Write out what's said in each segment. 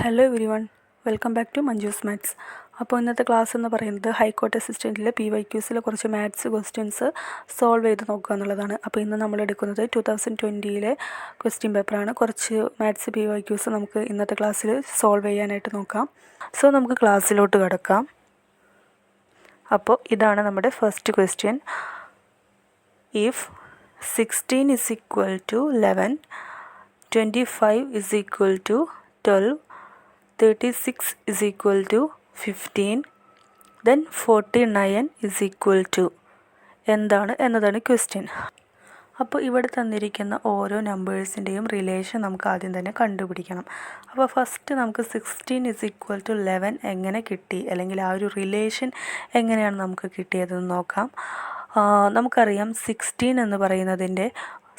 Hello everyone, welcome back to Manju's maths. അപ്പോൾ ഇന്നത്തെ class എന്ന് പറയുന്നത് ഹൈക്കോർട്ട് അസിസ്റ്റൻറ്റിലെ PYQസിലെ കുറച്ച് മാത്സ് ക്വസ്റ്റ്യൻസ് സോൾവ് ചെയ്ത് നോക്കുക എന്നുള്ളതാണ്. അപ്പോൾ ഇന്ന് നമ്മൾ എടുക്കുന്നത് 2020 ക്വസ്റ്റ്യൻ പേപ്പറാണ്. കുറച്ച് മാത്സ് PYQസ് നമുക്ക് ഇന്നത്തെ ക്ലാസ്സിൽ സോൾവ് ചെയ്യാനായിട്ട് നോക്കാം. സോ നമുക്ക് ക്ലാസ്സിലോട്ട് കിടക്കാം. അപ്പോൾ ഇതാണ് നമ്മുടെ first question. If 16 is equal to 11, 25 is equal to 12, 36 is equal to 15, then 49 is equal to എന്നതാണ് ക്വസ്റ്റ്യൻ. അപ്പോൾ ഇവിടെ തന്നിരിക്കുന്ന ഓരോ നമ്പേഴ്സിൻ്റെയും റിലേഷൻ നമുക്ക് ആദ്യം തന്നെ കണ്ടുപിടിക്കണം. അപ്പോൾ ഫസ്റ്റ് നമുക്ക് 16 is equal to 11 എങ്ങനെ കിട്ടി, അല്ലെങ്കിൽ ആ ഒരു റിലേഷൻ എങ്ങനെയാണ് നമുക്ക് കിട്ടിയതെന്ന് നോക്കാം. നമുക്കറിയാം 16 എന്ന് പറയുന്നതിൻ്റെ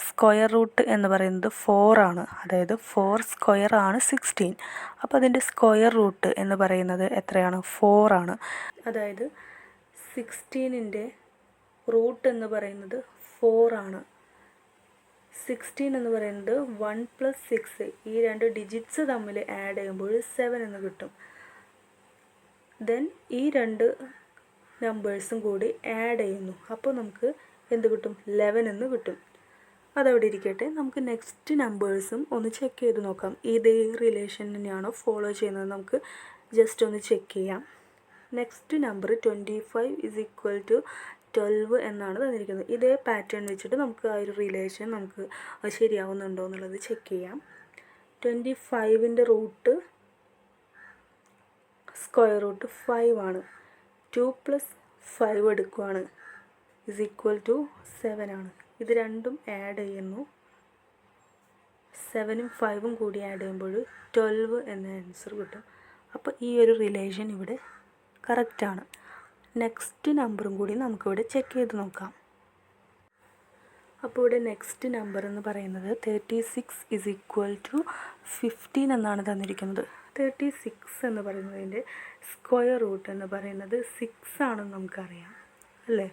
സ്ക്വയർ റൂട്ട് എന്ന് പറയുന്നത് 4 ആണ്. അതായത് 4 സ്ക്വയർ ആണ് 16. അപ്പോൾ അതിൻ്റെ സ്ക്വയർ റൂട്ട് എന്ന് പറയുന്നത് എത്രയാണ്? 4 ആണ്. അതായത് 16ൻ്റെ റൂട്ട് എന്ന് പറയുന്നത് 4 ആണ്. 16 എന്ന് പറയുന്നത് 1 + 6, ഈ രണ്ട് ഡിജിറ്റ്സ് തമ്മിൽ ആഡ് ചെയ്യുമ്പോൾ 7 എന്ന് കിട്ടും. ദെൻ ഈ രണ്ട് നമ്പേഴ്സും കൂടി ആഡ് ചെയ്യുന്നു, അപ്പോൾ നമുക്ക് എന്ത് കിട്ടും? 11 എന്ന് കിട്ടും. അതവിടെ ഇരിക്കട്ടെ. നമുക്ക് നെക്സ്റ്റ് നമ്പേഴ്സും ഒന്ന് ചെക്ക് ചെയ്ത് നോക്കാം. ഇതേ റിലേഷൻ തന്നെയാണോ ഫോളോ ചെയ്യുന്നത് നമുക്ക് ജസ്റ്റ് ഒന്ന് ചെക്ക് ചെയ്യാം. Next number 25 is equal to 12 എന്നാണ് തന്നിരിക്കുന്നത്. ഇതേ പാറ്റേൺ വെച്ചിട്ട് നമുക്ക് ആ ഒരു റിലേഷൻ നമുക്ക് ശരിയാവുന്നുണ്ടോ എന്നുള്ളത് ചെക്ക് ചെയ്യാം. 25ൻ്റെ റൂട്ട് സ്ക്വയർ റൂട്ട് 5 ആണ്. 2 + 5 എടുക്കുകയാണ് is equal to 7 ആണ്. ഇത് രണ്ടും ആഡ് ചെയ്യുന്നു. 7ഉം 5ഉം കൂടി ആഡ് ചെയ്യുമ്പോൾ 12 എന്ന ആൻസർ കിട്ടും. അപ്പോൾ ഈ ഒരു റിലേഷൻ ഇവിടെ കറക്റ്റാണ്. നെക്സ്റ്റ് നമ്പറും കൂടി നമുക്കിവിടെ ചെക്ക് ചെയ്ത് നോക്കാം. അപ്പോൾ ഇവിടെ നെക്സ്റ്റ് നമ്പർ എന്ന് പറയുന്നത് 36 is equal to 15 എന്നാണ് തന്നിരിക്കുന്നത്. 36 എന്ന് പറയുന്നതിൻ്റെ സ്ക്വയർ റൂട്ട് എന്ന് പറയുന്നത് 6 ആണെന്ന് നമുക്കറിയാം അല്ലേ?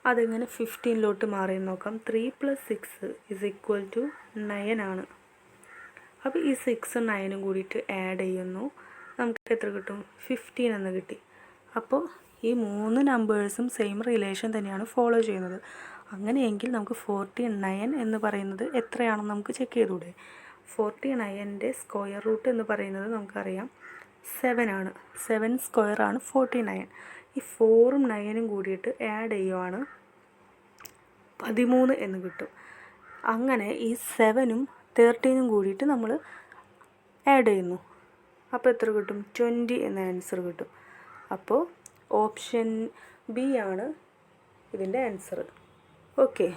അതെങ്ങനെ 15ലോട്ട് മാറി നോക്കാം. 3 + 6 is equal to 9 ആണ്. അപ്പോൾ ഈ 6ഉം 9ഉം കൂടിയിട്ട് ആഡ് ചെയ്യുന്നു, നമുക്ക് എത്ര കിട്ടും? 15 എന്ന് കിട്ടി. അപ്പോൾ ഈ മൂന്ന് നമ്പേഴ്സും സെയിം റിലേഷൻ തന്നെയാണ് ഫോളോ ചെയ്യുന്നത്. അങ്ങനെയെങ്കിൽ നമുക്ക് 49 എന്ന് പറയുന്നത് എത്രയാണെന്ന് നമുക്ക് ചെക്ക് ചെയ്തുകൂടെ? 49ൻ്റെ സ്ക്വയർ റൂട്ട് എന്ന് പറയുന്നത് നമുക്കറിയാം 7 ആണ്. 7 സ്ക്വയർ ആണ് 49. ഈ 4ഉം 9ഉം കൂടിയിട്ട് ആഡ് ചെയ്യുവാണ് 13 എന്ന് കിട്ടും. അങ്ങനെ ഈ 7ഉം 13ഉം കൂടിയിട്ട് നമ്മൾ ആഡ് ചെയ്യുന്നു, അപ്പോൾ എത്ര കിട്ടും? 20 എന്ന ആൻസർ കിട്ടും. അപ്പോൾ ഓപ്ഷൻ ബി ആണ് ഇതിൻ്റെ ആൻസർ. ഓക്കെ,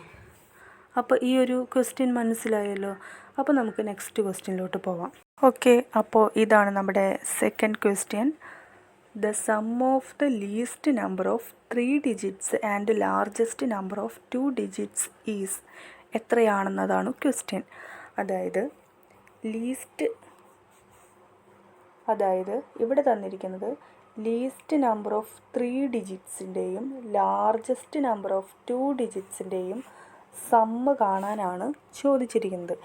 അപ്പോൾ ഈ ഒരു ക്വസ്റ്റ്യൻ മനസ്സിലായല്ലോ. അപ്പോൾ നമുക്ക് നെക്സ്റ്റ് ക്വസ്റ്റ്യനിലോട്ട് പോവാം. ഓക്കെ, അപ്പോൾ ഇതാണ് നമ്മുടെ second question. The sum of the least number of 3 digits and largest number of 2 digits is എത്രയാണെന്നതാണ് ക്വസ്റ്റ്യൻ. അതായത് ഇവിടെ തന്നിരിക്കുന്നത് ലീസ്റ്റ് നമ്പർ ഓഫ് 3 ഡിജിറ്റ്സിൻ്റെയും ലാർജസ്റ്റ് നമ്പർ ഓഫ് 2 ഡിജിറ്റ്സിൻ്റെയും സമ്മ് കാണാനാണ് ചോദിച്ചിരിക്കുന്നത്.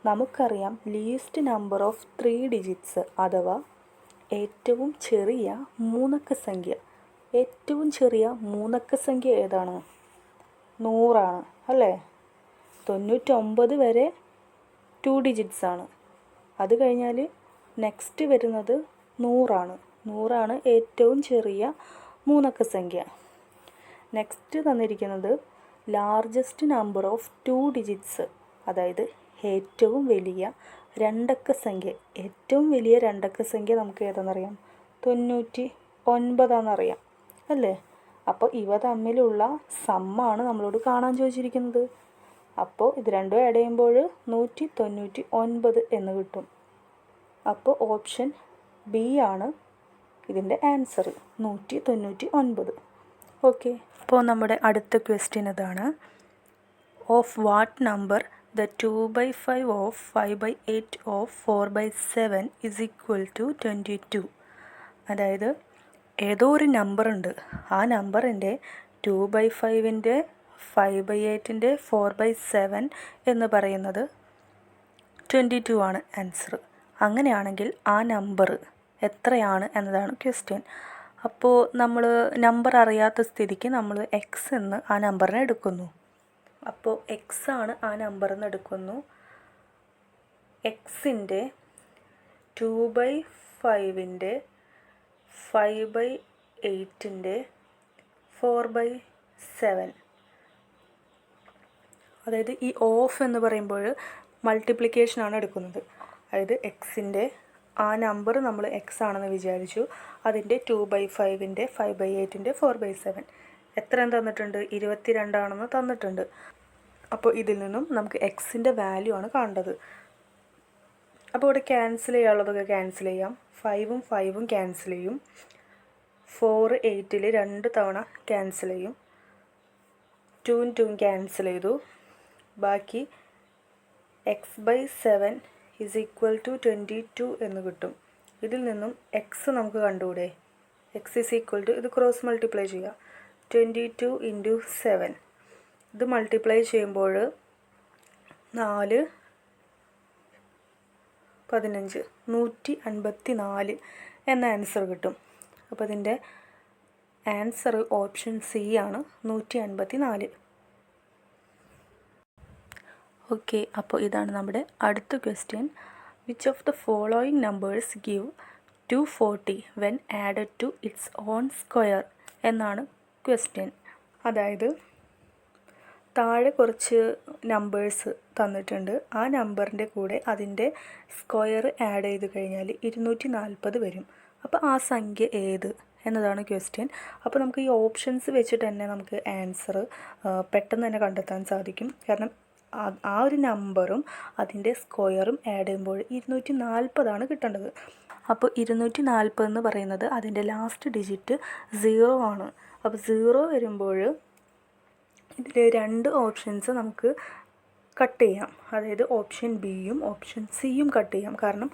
നമുക്കറിയാം ലീസ്റ്റ് നമ്പർ ഓഫ് 3 ഡിജിറ്റ്സ് അഥവാ ഏറ്റവും ചെറിയ മൂന്നക്ക സംഖ്യ. ഏറ്റവും ചെറിയ മൂന്നക്ക സംഖ്യ ഏതാണ്? 100 ആണ് അല്ലേ? 99 വരെ 2 ഡിജിറ്റ്സ് ആണ്. അത് കഴിഞ്ഞാൽ നെക്സ്റ്റ് വരുന്നത് 100 ആണ്. 100 ആണ് ഏറ്റവും ചെറിയ മൂന്നക്ക സംഖ്യ. നെക്സ്റ്റ് തന്നിരിക്കുന്നത് ലാർജസ്റ്റ് നമ്പർ ഓഫ് 2 ഡിജിറ്റ്സ്, അതായത് ഏറ്റവും വലിയ രണ്ടക്ക സംഖ്യ. ഏറ്റവും വലിയ രണ്ടക്ക സംഖ്യ നമുക്ക് ഏതാണെന്നറിയാം? 99 അല്ലേ? അപ്പോൾ ഇവ തമ്മിലുള്ള സമ്മാണ് നമ്മളോട് കാണാൻ ചോദിച്ചിരിക്കുന്നത്. അപ്പോൾ ഇത് രണ്ടും ആഡ് ചെയ്യുമ്പോൾ 199 എന്ന് കിട്ടും. അപ്പോൾ ഓപ്ഷൻ ബി ആണ് ഇതിൻ്റെ ആൻസർ, 199. ഓക്കെ, അപ്പോൾ നമ്മുടെ അടുത്ത ക്വസ്റ്റ്യൻ ഇതാണ്. Of what number the 2/5 of 5/8 of 4/7 is equal to 22. അതായത് ഏതോ ഒരു നമ്പർ ഉണ്ട്, ആ നമ്പറിൻ്റെ 2/5ൻ്റെ 5/8ൻ്റെ 4/7 എന്ന് പറയുന്നത് 22 ആണ് ആൻസർ. അങ്ങനെയാണെങ്കിൽ ആ നമ്പർ എത്രയാണ് എന്നതാണ് ക്വസ്റ്റ്യൻ. അപ്പോൾ നമ്മൾ നമ്പർ അറിയാത്ത സ്ഥിതിക്ക് നമ്മൾ എക്സ് എന്ന് ആ നമ്പറിനെ എടുക്കുന്നു. അപ്പോൾ എക്സ് ആണ് ആ നമ്പർ എന്ന് എടുക്കുന്നു. എക്സിൻ്റെ 2/5, 5/8, 4/7. അതായത് ഈ ഓഫ് എന്ന് പറയുമ്പോൾ മൾട്ടിപ്ലിക്കേഷനാണ് എടുക്കുന്നത്. അതായത് എക്സിൻ്റെ ആ നമ്പർ നമ്മൾ എക്സ് ആണെന്ന് വിചാരിച്ചു. അതിൻ്റെ 2/5, 5/8, 4/7 എത്രയും തന്നിട്ടുണ്ട്? 22 ആണെന്ന് തന്നിട്ടുണ്ട്. അപ്പോൾ ഇതിൽ നിന്നും നമുക്ക് എക്സിൻ്റെ വാല്യൂ ആണ് കാണേണ്ടത്. അപ്പോൾ ഇവിടെ ക്യാൻസൽ ചെയ്യാനുള്ളതൊക്കെ ക്യാൻസൽ ചെയ്യാം. 5ഉം 5ഉം ക്യാൻസൽ ചെയ്യും. 4 8ൽ 2 തവണ ക്യാൻസൽ ചെയ്യും. 2ഉം 2ഉം ക്യാൻസൽ ചെയ്തു. ബാക്കി x/7 = 22 എന്ന് കിട്ടും. ഇതിൽ നിന്നും എക്സ് നമുക്ക് കണ്ടുകൂടെ? എക്സ് ഇത് ക്രോസ് മൾട്ടിപ്ലൈ ചെയ്യുക. 22 × 7 ഇത് മൾട്ടിപ്ലൈ ചെയ്യുമ്പോൾ 4 15 154 എന്ന ആൻസർ കിട്ടും. അപ്പോൾ ഇതിൻ്റെ ആൻസർ ഓപ്ഷൻ സി ആണ്, 154. ഓക്കെ, അപ്പോൾ ഇതാണ് നമ്മുടെ അടുത്ത question. Which of the following numbers give 240 when added to its own square എന്നാണ് ക്വസ്റ്റ്യൻ. അതായത് താഴെ കുറച്ച് നമ്പേഴ്സ് തന്നിട്ടുണ്ട്. ആ നമ്പറിൻ്റെ കൂടെ അതിൻ്റെ സ്ക്വയർ ആഡ് ചെയ്ത് കഴിഞ്ഞാൽ 240 വരും. അപ്പോൾ ആ സംഖ്യ ഏത് എന്നതാണ് ക്വസ്റ്റ്യൻ. അപ്പോൾ നമുക്ക് ഈ ഓപ്ഷൻസ് വെച്ചിട്ട് തന്നെ നമുക്ക് ആൻസർ പെട്ടെന്ന് തന്നെ കണ്ടെത്താൻ സാധിക്കും. കാരണം ആ ഒരു നമ്പറും അതിൻ്റെ സ്ക്വയറും ആഡ് ചെയ്യുമ്പോൾ 240 കിട്ടേണ്ടത്. അപ്പോൾ 240 എന്ന് പറയുന്നത് അതിൻ്റെ ലാസ്റ്റ് ഡിജിറ്റ് 0 ആണ്. അപ്പോൾ 0 വരുമ്പോൾ ഇതിൽ 2 ഓപ്ഷൻസ് നമുക്ക് കട്ട് ചെയ്യാം. അതായത് ഓപ്ഷൻ ബിയും ഓപ്ഷൻ സിയും കട്ട് ചെയ്യാം. കാരണം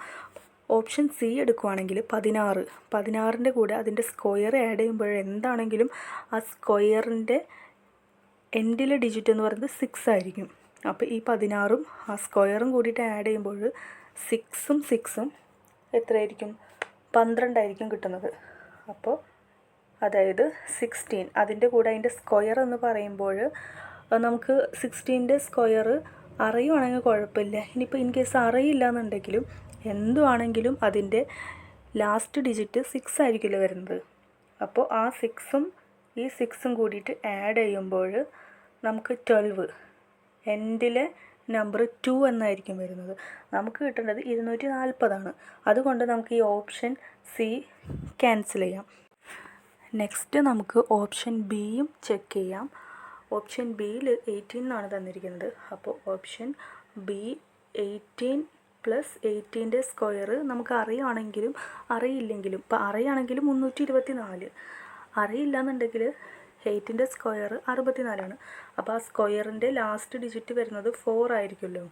ഓപ്ഷൻ സി എടുക്കുവാണെങ്കിൽ 16ൻ്റെ കൂടെ അതിൻ്റെ സ്ക്വയർ ആഡ് ചെയ്യുമ്പോൾ എന്താണെങ്കിലും ആ സ്ക്വയറിൻ്റെ എൻഡിലെ ഡിജിറ്റ് എന്ന് പറയുന്നത് 6 ആയിരിക്കും. അപ്പോൾ ഈ 16ഉം ആ സ്ക്വയറും കൂടിയിട്ട് ആഡ് ചെയ്യുമ്പോൾ 6ഉം 6ഉം എത്രയായിരിക്കും? 12 ആയിരിക്കും കിട്ടുന്നത്. അപ്പോൾ അതായത് 16 അതിൻ്റെ കൂടെ അതിൻ്റെ സ്ക്വയർ എന്ന് പറയുമ്പോൾ നമുക്ക് 16ൻ്റെ സ്ക്വയർ അറിയുവാണെങ്കിൽ കുഴപ്പമില്ല. ഇനിയിപ്പോൾ ഇൻ കേസ് അറിയില്ല എന്നുണ്ടെങ്കിലും എന്തുവാണെങ്കിലും അതിൻ്റെ ലാസ്റ്റ് ഡിജിറ്റ് 6 ആയിരിക്കില്ല വരുന്നത്. അപ്പോൾ ആ 6ഉം ഈ 6ഉം കൂടിയിട്ട് ആഡ് ചെയ്യുമ്പോൾ നമുക്ക് 12, എൻഡിലെ നമ്പർ 2 എന്നായിരിക്കും വരുന്നത്. നമുക്ക് കിട്ടേണ്ടത് 240 ആണ്. അതുകൊണ്ട് നമുക്ക് ഈ ഓപ്ഷൻ സി ക്യാൻസൽ ചെയ്യാം. നെക്സ്റ്റ് നമുക്ക് ഓപ്ഷൻ ബിയും ചെക്ക് ചെയ്യാം. ഓപ്ഷൻ ബിയിൽ 18 എന്നാണ് തന്നിരിക്കുന്നത്. അപ്പോൾ ഓപ്ഷൻ ബി 18 + 18ൻ്റെ സ്ക്വയർ നമുക്ക് അറിയുകയാണെങ്കിലും അറിയില്ലെങ്കിലും, ഇപ്പോൾ അറിയുകയാണെങ്കിലും 324, അറിയില്ല എന്നുണ്ടെങ്കിൽ 8ൻ്റെ സ്ക്വയർ 64 ആണ്. അപ്പോൾ ആ സ്ക്വയറിൻ്റെ ലാസ്റ്റ് ഡിജിറ്റ് വരുന്നത് 4 ആയിരിക്കുമല്ലോ.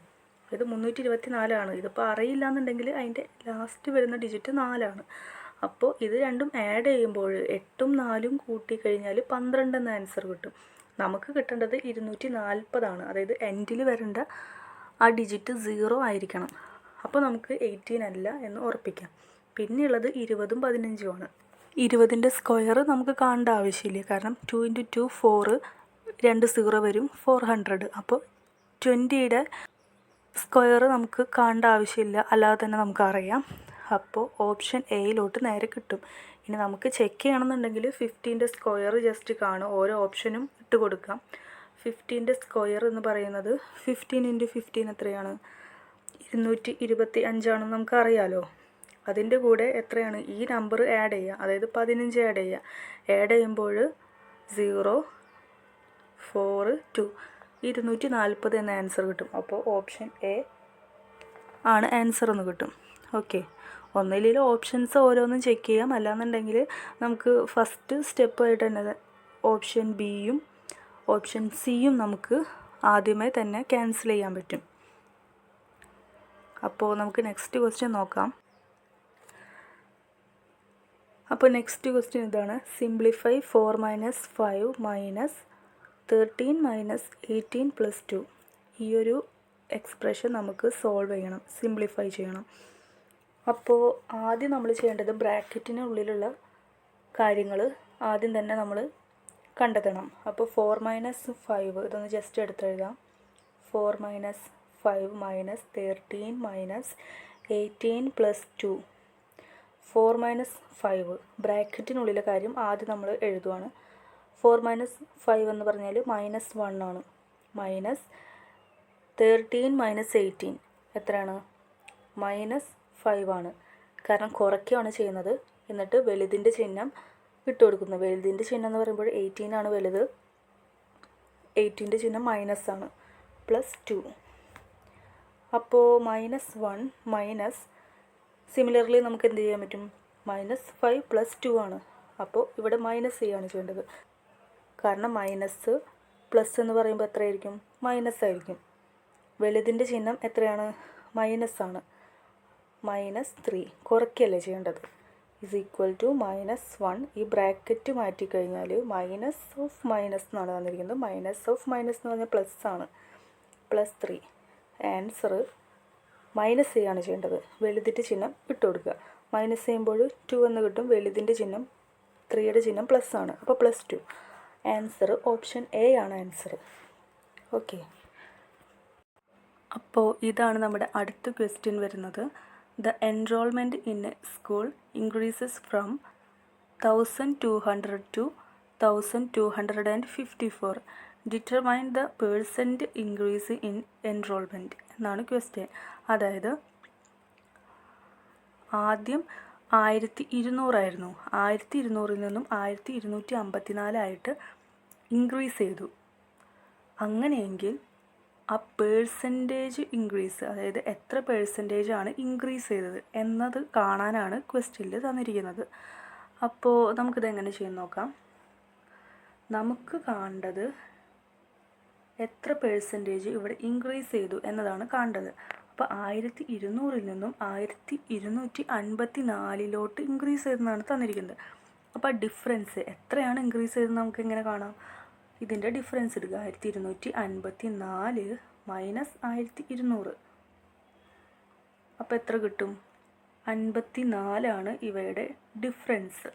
ഇത് 324 ആണ്. ഇതിപ്പോൾ അറിയില്ല എന്നുണ്ടെങ്കിൽ അതിൻ്റെ ലാസ്റ്റ് വരുന്ന ഡിജിറ്റ് 4 ആണ്. അപ്പോൾ ഇത് രണ്ടും ആഡ് ചെയ്യുമ്പോൾ 8ഉം 4ഉം കൂട്ടിക്കഴിഞ്ഞാൽ 12 എന്ന ആൻസർ കിട്ടും. നമുക്ക് കിട്ടേണ്ടത് 240 ആണ്. അതായത് എൻഡിൽ വരേണ്ട ആ ഡിജിറ്റ് 0 ആയിരിക്കണം. അപ്പോൾ നമുക്ക് 18 അല്ല എന്ന് ഉറപ്പിക്കാം. പിന്നെയുള്ളത് 20ഉം 15ഉം ആണ്. 20ൻ്റെ സ്ക്വയർ നമുക്ക് കാണേണ്ട ആവശ്യമില്ല. കാരണം 2 × 2 4, 2 0 വരും, 400. അപ്പോൾ 20യുടെ സ്ക്വയർ നമുക്ക് കാണേണ്ട ആവശ്യമില്ല, അല്ലാതെ തന്നെ നമുക്കറിയാം. അപ്പോൾ ഓപ്ഷൻ എയിലോട്ട് നേരെ കിട്ടും. ഇനി നമുക്ക് ചെക്ക് ചെയ്യണമെന്നുണ്ടെങ്കിൽ 15ൻ്റെ സ്ക്വയർ ജസ്റ്റ് കാണും. ഓരോ ഓപ്ഷനും ഇട്ട് കൊടുക്കാം. 15ൻ്റെ സ്ക്വയർ എന്ന് പറയുന്നത് 15 × 15 എത്രയാണ്? 225 ആണെന്ന് നമുക്കറിയാലോ. അതിൻ്റെ കൂടെ എത്രയാണ്? ഈ നമ്പർ ആഡ് ചെയ്യുക, അതായത് 15 ആഡ് ചെയ്യുക. ആഡ് ചെയ്യുമ്പോൾ 0 4 2 240 എന്ന ആൻസർ കിട്ടും. അപ്പോൾ ഓപ്ഷൻ എ ആണ് ആൻസർ എന്ന് കിട്ടും. ഓക്കെ, ഒന്നിലും ഓപ്ഷൻസ് ഓരോന്നും ചെക്ക് ചെയ്യാം. അല്ലാന്നുണ്ടെങ്കിൽ നമുക്ക് ഫസ്റ്റ് സ്റ്റെപ്പായിട്ട് തന്നെ ഓപ്ഷൻ ബിയും ഓപ്ഷൻ സിയും നമുക്ക് ആദ്യമേ തന്നെ ക്യാൻസൽ ചെയ്യാൻ പറ്റും. അപ്പോൾ നമുക്ക് നെക്സ്റ്റ് ക്വസ്റ്റ്യൻ നോക്കാം. അപ്പോൾ നെക്സ്റ്റ് ക്വസ്റ്റ്യൻ ഇതാണ്. സിംപ്ലിഫൈ 4 - 5 - 13 - 18 + 2. ഈ ഒരു എക്സ്പ്രഷൻ നമുക്ക് സോൾവ് ചെയ്യണം, സിംപ്ലിഫൈ ചെയ്യണം. അപ്പോൾ ആദ്യം നമ്മൾ ചെയ്യേണ്ടത് ബ്രാക്കറ്റിനുള്ളിലുള്ള കാര്യങ്ങൾ ആദ്യം തന്നെ നമ്മൾ കണ്ടെത്തണം. അപ്പോൾ 4 - 5 ഇതൊന്ന് ജസ്റ്റ് എടുത്തെഴുതാം. 4 - 5 - 13 - 18 + 2. 4 - 5 ബ്രാക്കറ്റിനുള്ളിലെ കാര്യം ആദ്യം നമ്മൾ എഴുതുവാണ്. 4 - 5 എന്ന് പറഞ്ഞാൽ -1 ആണ്. -13 - 18 എത്രയാണ്? -5 ആണ്. കാരണം കുറയ്ക്കുകയാണ് ചെയ്യുന്നത്. എന്നിട്ട് വലുതിൻ്റെ ചിഹ്നം ഇട്ട് കൊടുക്കുന്നു. വലുതിൻ്റെ ചിഹ്നം എന്ന് പറയുമ്പോൾ 18 ആണ് വലുത്. 18ൻ്റെ ചിഹ്നം ആണ് +2. അപ്പോൾ -1 സിമിലർലി നമുക്ക് എന്ത് ചെയ്യാൻ പറ്റും? -5 + 2 ആണ്. അപ്പോൾ ഇവിടെ മൈനസ് ചെയ്യാണ് ചെയ്യേണ്ടത്. കാരണം മൈനസ് പ്ലസ് എന്ന് പറയുമ്പോൾ എത്രയായിരിക്കും? ആയിരിക്കും. വലുതിൻ്റെ ചിഹ്നം എത്രയാണ്? ആണ്. -3 കുറയ്ക്കല്ലേ ചെയ്യേണ്ടത്. =-1. ഈ ബ്രാക്കറ്റ് മാറ്റിക്കഴിഞ്ഞാൽ -(-) എന്നാണ് വന്നിരിക്കുന്നത്. -(-) എന്ന് പറഞ്ഞാൽ പ്ലസ് ആണ്. +3. ആൻസർ മൈനസ് ചെയ്യാണ് ചെയ്യേണ്ടത്. വലുതിൻ്റെ ചിഹ്നം ഇട്ട് കൊടുക്കുക. മൈനസ് ചെയ്യുമ്പോൾ 2 എന്ന് കിട്ടും. വലുതിൻ്റെ ചിഹ്നം 3യുടെ ചിഹ്നം പ്ലസ് ആണ്. അപ്പോൾ +2. ആൻസർ ഓപ്ഷൻ എ ആണ് ആൻസർ. ഓക്കെ. അപ്പോൾ ഇതാണ് നമ്മുടെ അടുത്ത ക്വസ്റ്റ്യൻ വരുന്നത്. The enrollment in a school increases from 1200 to 1254. Determine the percent increase in enrollment എന്നാണ് ക്വസ്റ്റ്യൻ. അതായത് ആദ്യം 1200 ആയിരുന്നു. 1200 നിന്നും 1254 ഇൻക്രീസ് ചെയ്തു. അങ്ങനെയെങ്കിൽ ആ പേഴ്സൻറ്റേജ് ഇൻക്രീസ്, അതായത് എത്ര പേഴ്സൻറ്റേജാണ് ഇൻക്രീസ് ചെയ്തത് എന്നത് കാണാനാണ് ക്വസ്റ്റ്യനിൽ തന്നിരിക്കുന്നത്. അപ്പോൾ നമുക്കിതെങ്ങനെ ചെയ്യാൻ നോക്കാം. നമുക്ക് കാണേണ്ടത് എത്ര പേഴ്സൻറ്റേജ് ഇവിടെ ഇൻക്രീസ് ചെയ്തു എന്നതാണ് കാണേണ്ടത്. അപ്പോൾ 1200 നിന്നും 1254 ഇൻക്രീസ് ചെയ്തെന്നാണ് തന്നിരിക്കുന്നത്. അപ്പോൾ ഡിഫറൻസ് എത്രയാണ് ഇൻക്രീസ് ചെയ്തതെന്ന് നമുക്ക് എങ്ങനെ കാണാം? ഇതിൻ്റെ ഡിഫറൻസ് എടുക്കുക. 1254 - 1200. അപ്പോൾ എത്ര കിട്ടും? 54 ആണ് ഇവയുടെ ഡിഫറൻസ്.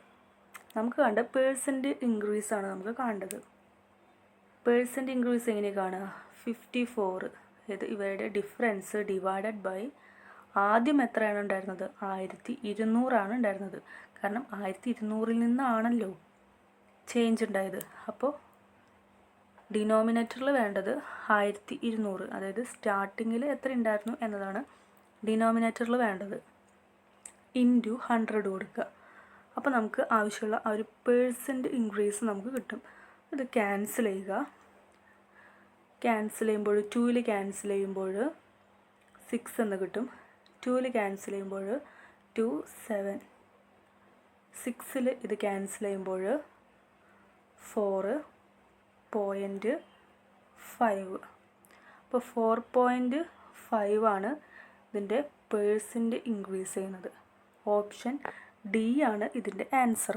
നമുക്ക് കണ്ട പേഴ്സൻ്റ് ഇൻക്രീസ് ആണ് നമുക്ക് കാണേണ്ടത്. പേഴ്സൻ്റ് ഇൻക്രീസ് എങ്ങനെ കാണുക? 54 ഇത് ഇവയുടെ ഡിഫറൻസ് ഡിവൈഡഡ് ബൈ ആദ്യം എത്രയാണ് ഉണ്ടായിരുന്നത്? 1200 ആണ് ഉണ്ടായിരുന്നത്. കാരണം 1200 നിന്നാണല്ലോ ചേഞ്ച് ഉണ്ടായത്. അപ്പോൾ ഡിനോമിനേറ്ററിൽ വേണ്ടത് 1200, അതായത് സ്റ്റാർട്ടിങ്ങിൽ എത്ര ഉണ്ടായിരുന്നു എന്നതാണ് ഡിനോമിനേറ്ററിൽ വേണ്ടത്. ഇൻറ്റു 100 കൊടുക്കുക. അപ്പോൾ നമുക്ക് ആവശ്യമുള്ള ആ ഒരു പേഴ്സൻ്റ് ഇൻക്രീസ് നമുക്ക് കിട്ടും. ഇത് ക്യാൻസൽ ചെയ്യുക. ക്യാൻസൽ ചെയ്യുമ്പോൾ 2ൽ ക്യാൻസൽ ചെയ്യുമ്പോൾ 6 എന്ന് കിട്ടും. 2ൽ ക്യാൻസൽ ചെയ്യുമ്പോൾ 2 7. 6ൽ ഇത് ക്യാൻസൽ ചെയ്യുമ്പോൾ 4.5. അപ്പോൾ 4.5 ആണ് ഇതിൻ്റെ പേഴ്സൻ്റ് ഇൻക്രീസ് ചെയ്യുന്നത്. ഓപ്ഷൻ ഡി ആണ് ഇതിൻ്റെ ആൻസർ.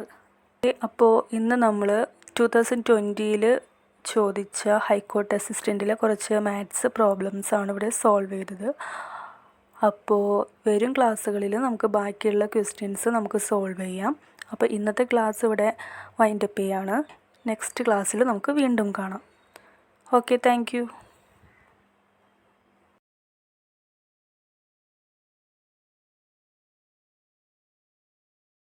അപ്പോൾ ഇന്ന് നമ്മൾ 2020 ചോദിച്ച ഹൈക്കോർട്ട് അസിസ്റ്റൻറ്റിലെ കുറച്ച് മാത്സ് പ്രോബ്ലംസ് ആണ് ഇവിടെ സോൾവ് ചെയ്തത്. അപ്പോൾ വരും ക്ലാസ്സുകളിൽ നമുക്ക് ബാക്കിയുള്ള ക്വസ്റ്റ്യൻസ് നമുക്ക് സോൾവ് ചെയ്യാം. അപ്പോൾ ഇന്നത്തെ ക്ലാസ് ഇവിടെ വൈൻഡപ്പ് ചെയ്യാണ്. നെക്സ്റ്റ് ക്ലാസ്സിൽ നമുക്ക് വീണ്ടും കാണാം. Okay, thank you.